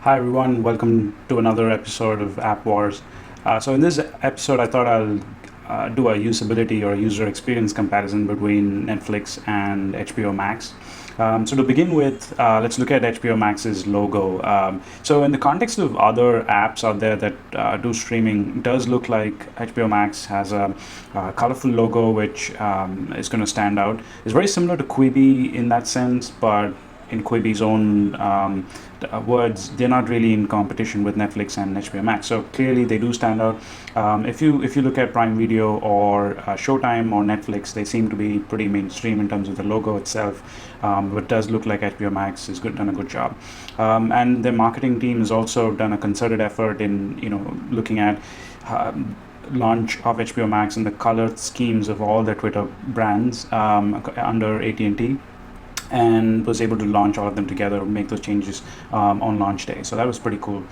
Hi everyone, welcome to another episode of App Wars. So in this episode, I thought I'll do a usability or user experience comparison between Netflix and HBO Max. So to begin with, let's look at HBO Max's logo. So in the context of other apps out there that do streaming, it does look like HBO Max has a colorful logo which is going to stand out. It's very similar to Quibi in that sense, but in Quibi's own words, they're not really in competition with Netflix and HBO Max. So clearly, they do stand out. If you look at Prime Video or Showtime or Netflix, they seem to be pretty mainstream in terms of the logo itself. But it does look like HBO Max has done a good job, and their marketing team has also done a concerted effort in looking at. Launch of HBO Max and the color schemes of all their Twitter brands under AT&T, and was able to launch all of them together, make those changes on launch day. So that was pretty cool.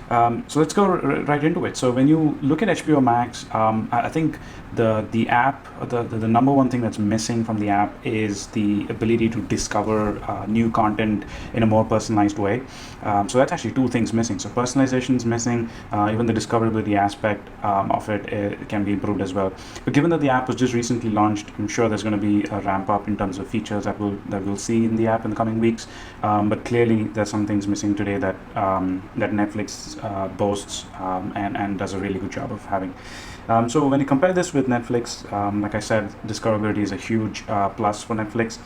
So let's go right into it. So when you look at HBO Max, I think the app, the number one thing that's missing from the app is the ability to discover new content in a more personalized way. So that's actually two things missing. So personalization is missing. Even the discoverability aspect of it can be improved as well. But given that the app was just recently launched, I'm sure there's going to be a ramp up in terms of features that we'll see in the app in the coming weeks. But clearly, there's some things missing today that Netflix boasts and does a really good job of having. So when you compare this with Netflix, like I said, discoverability is a huge plus for Netflix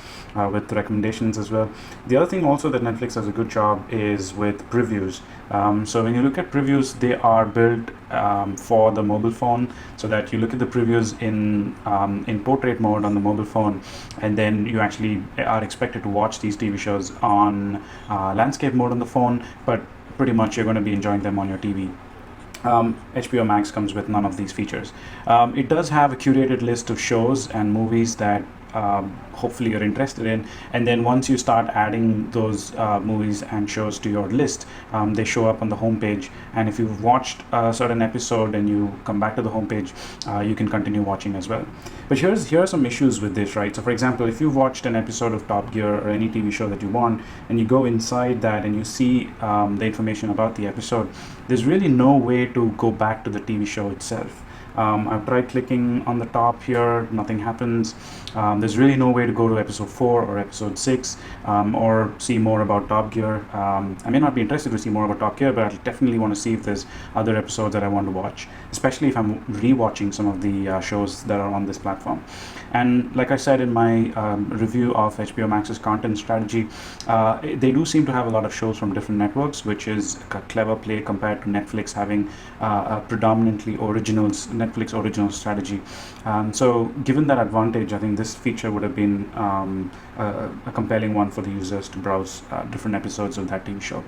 with recommendations as well. The other thing also that Netflix does a good job is with previews. So when you look at previews, they are built for the mobile phone, so that you look at the previews in portrait mode on the mobile phone, and then you actually are expected to watch these TV shows on landscape mode on the phone, but pretty much you're going to be enjoying them on your TV. HBO Max comes with none of these features. It does have a curated list of shows and movies that hopefully you're interested in, and then once you start adding those movies and shows to your list, they show up on the homepage, and if you've watched a certain episode and you come back to the homepage, you can continue watching as well. But here are some issues with this, right? So for example, if you've watched an episode of Top Gear or any TV show that you want, and you go inside that and you see the information about the episode, there's really no way to go back to the TV show itself. I've tried clicking on the top here, nothing happens. There's really no way to go to episode 4 or episode 6 or see more about Top Gear. I may not be interested to see more about Top Gear, but I definitely want to see if there's other episodes that I want to watch, especially if I'm rewatching some of the shows that are on this platform. And like I said in my review of HBO Max's content strategy, they do seem to have a lot of shows from different networks, which is a clever play compared to Netflix having a predominantly Netflix original strategy. So given that advantage, I think this feature would have been a compelling one for the users to browse different episodes of that TV show.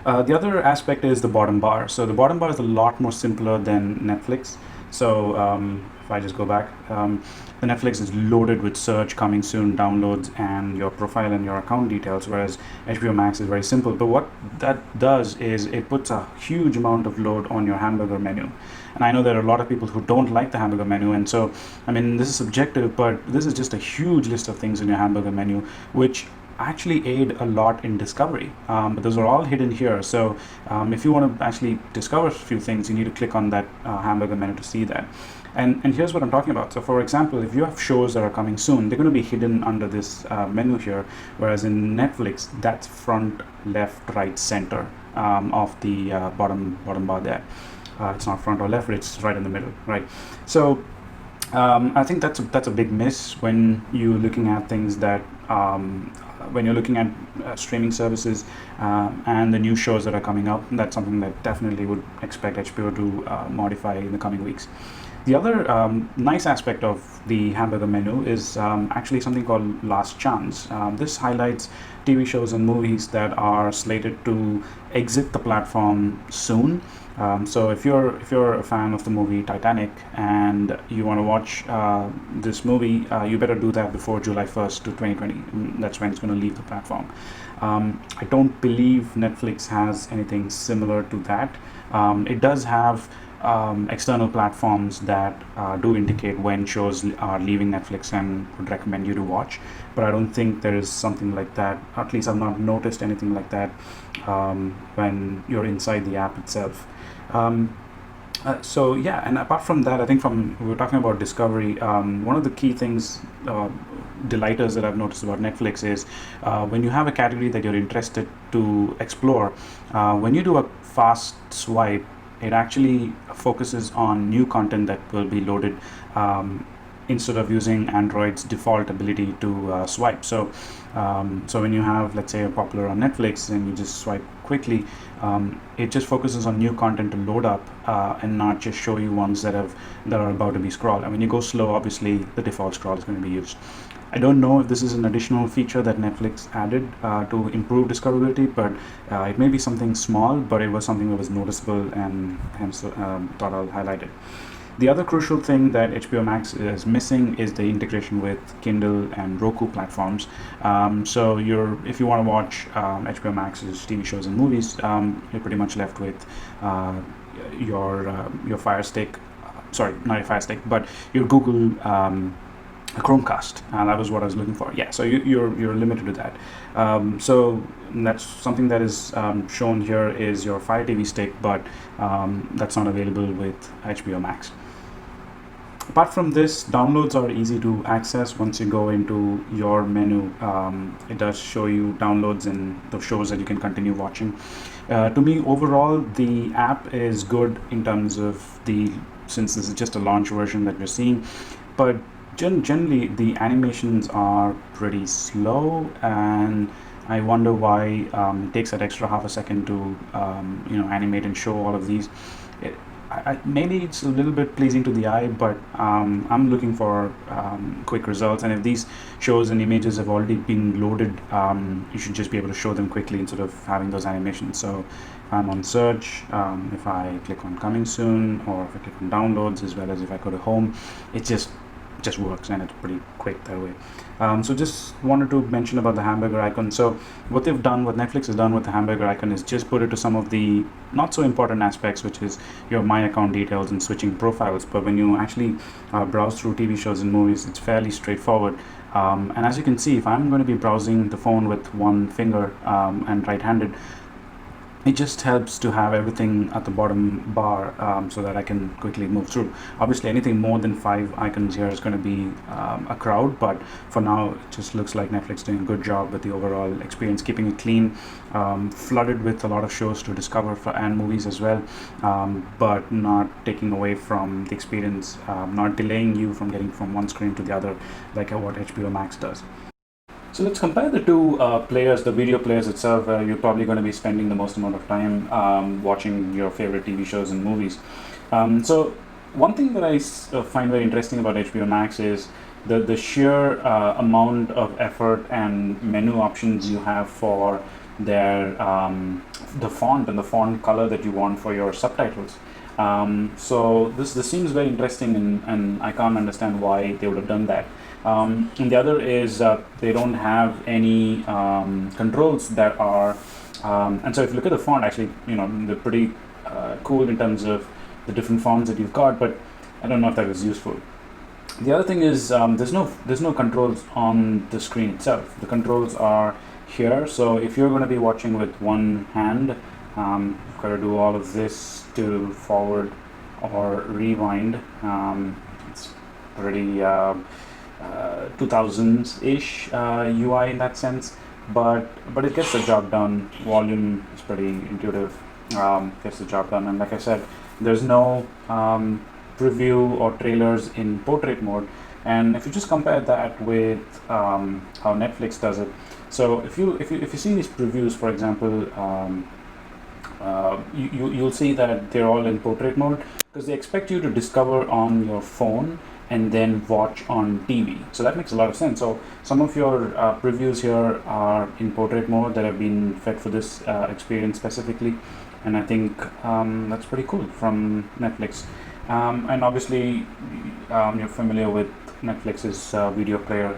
The other aspect is the bottom bar. So the bottom bar is a lot more simpler than Netflix. So if I just go back, the Netflix is loaded with search, coming soon, downloads, and your profile and your account details, whereas HBO Max is very simple. But what that does is it puts a huge amount of load on your hamburger menu. And I know there are a lot of people who don't like the hamburger menu, and so, I mean, this is subjective, but this is just a huge list of things in your hamburger menu, which actually aid a lot in discovery, but those are all hidden here. So if you want to actually discover a few things, you need to click on that hamburger menu to see that. And here's what I'm talking about. So for example, if you have shows that are coming soon, they're going to be hidden under this menu here, whereas in Netflix, that's front, left, right, center of the bottom bar there. It's not front or left, it's right in the middle, right? So I think that's a big miss when you're looking at things that when you're looking at streaming services and the new shows that are coming up. That's something that definitely would expect HBO to modify in the coming weeks. The other nice aspect of the hamburger menu is actually something called Last Chance. This highlights TV shows and movies that are slated to exit the platform soon. So if you're a fan of the movie Titanic and you want to watch this movie, you better do that before July 1st to 2020. That's when it's going to leave the platform. I don't believe Netflix has anything similar to that. It does have external platforms that do indicate when shows are leaving Netflix and would recommend you to watch. But I don't think there is something like that. At least I've not noticed anything like that when you're inside the app itself. So yeah, and apart from that, I think from we were talking about discovery. One of the key things, delighters that I've noticed about Netflix is when you have a category that you're interested to explore, when you do a fast swipe, it actually focuses on new content that will be loaded. Instead of using Android's default ability to swipe. So when you have, let's say, a popular on Netflix and you just swipe quickly, it just focuses on new content to load up and not just show you ones that are about to be scrolled. And when you go slow, obviously the default scroll is going to be used. I don't know if this is an additional feature that Netflix added to improve discoverability, but it may be something small, but it was something that was noticeable, and hence thought I'll highlight it. The other crucial thing that HBO Max is missing is the integration with Kindle and Roku platforms. So if you want to watch HBO Max's TV shows and movies, you're pretty much left with your Fire Stick. Sorry, not your Fire Stick, but your Google Chromecast. That was what I was looking for. Yeah, so you're limited to that. So that's something that is shown here is your Fire TV Stick, but that's not available with HBO Max. Apart from this, downloads are easy to access. Once you go into your menu, it does show you downloads and the shows that you can continue watching. To me, overall, the app is good in terms of since this is just a launch version that we're seeing, but generally the animations are pretty slow, and I wonder why it takes that extra half a second to animate and show all of these. Maybe it's a little bit pleasing to the eye, but I'm looking for quick results, and if these shows and images have already been loaded, you should just be able to show them quickly instead of having those animations. So if I'm on search, if I click on coming soon, or if I click on downloads, as well as if I go to home, it just works, and it's pretty quick that way. So just wanted to mention about the hamburger icon. So what Netflix has done with the hamburger icon is just put it to some of the not so important aspects, which is your my account details and switching profiles. But when you actually browse through TV shows and movies, it's fairly straightforward. And as you can see, if I'm going to be browsing the phone with one finger and right-handed, it just helps to have everything at the bottom bar so that I can quickly move through. Obviously, anything more than 5 icons here is going to be a crowd, but for now, it just looks like Netflix doing a good job with the overall experience, keeping it clean, flooded with a lot of shows to discover and movies as well, but not taking away from the experience, not delaying you from getting from one screen to the other like what HBO Max does. So let's compare the two players, the video players itself, where you're probably going to be spending the most amount of time watching your favorite TV shows and movies. So one thing that I find very interesting about HBO Max is the sheer amount of effort and menu options you have for their the font and the font color that you want for your subtitles. So this seems very interesting, and I can't understand why they would have done that. And the other is they don't have any controls that are, and so if you look at the font, actually, they're pretty cool in terms of the different fonts that you've got, but I don't know if that is useful. The other thing is there's no controls on the screen itself. The controls are here, so if you're going to be watching with one hand, you've got to do all of this to forward or rewind. It's pretty 2000s-ish UI in that sense, but it gets the job done. Volume is pretty intuitive, gets the job done, and like I said, there's no preview or trailers in portrait mode. And if you just compare that with how Netflix does it, so if you see these previews, for example, you'll see that they're all in portrait mode because they expect you to discover on your phone and then watch on TV. So that makes a lot of sense. So some of your previews here are in portrait mode that have been fed for this experience specifically, and I think that's pretty cool from Netflix. And obviously you're familiar with Netflix's video player,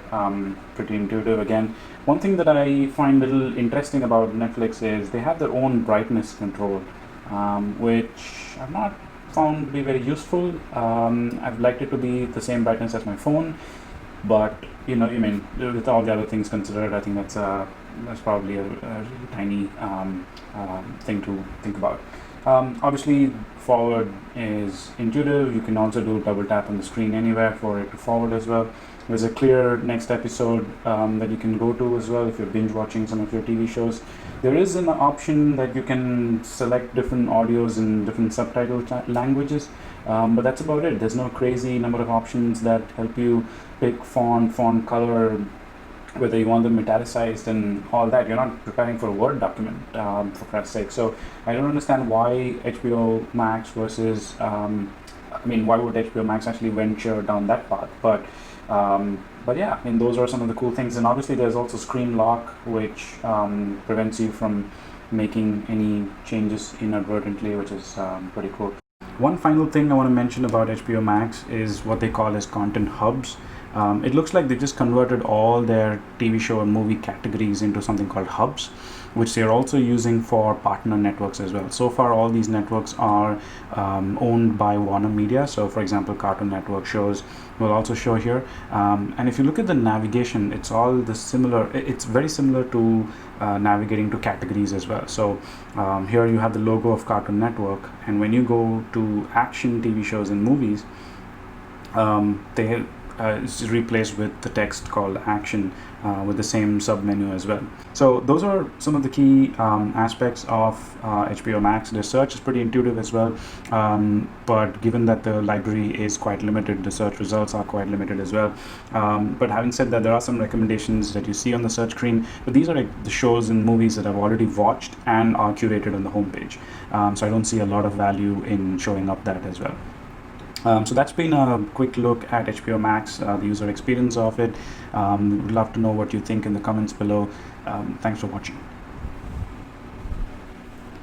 pretty intuitive again. One thing that I find a little interesting about Netflix is they have their own brightness control, which I'm not found to be very useful. I've liked it to be the same brightness as my phone, but with all the other things considered, I think that's probably a really tiny thing to think about. Obviously, forward is intuitive. You can also do double tap on the screen anywhere for it to forward as well. There's a clear next episode that you can go to as well if you're binge watching some of your TV shows. There is an option that you can select different audios in different subtitle languages, but that's about it. There's no crazy number of options that help you pick font color, whether you want them italicized and all that. You're not preparing for a Word document, for Christ's sake. So I don't understand why HBO Max versus, why would HBO Max actually venture down that path? But yeah, those are some of the cool things. And obviously there's also screen lock, which prevents you from making any changes inadvertently, which is pretty cool. One final thing I want to mention about HBO Max is what they call as content hubs. It looks like they just converted all their TV show and movie categories into something called hubs, which they're also using for partner networks as well. So far, all these networks are owned by Warner Media. So, for example, Cartoon Network shows will also show here. And if you look at the navigation, it's all the similar. It's very similar to navigating to categories as well. So here you have the logo of Cartoon Network, and when you go to action TV shows and movies, they is replaced with the text called action with the same sub menu as well. So those are some of the key aspects of HBO Max. The search is pretty intuitive as well, but given that the library is quite limited, the search results are quite limited as well. But having said that, there are some recommendations that you see on the search screen, but these are like the shows and movies that I've already watched and are curated on the homepage. So I don't see a lot of value in showing up that as well. So that's been a quick look at HBO Max, the user experience of it. Would love to know what you think in the comments below. Thanks for watching.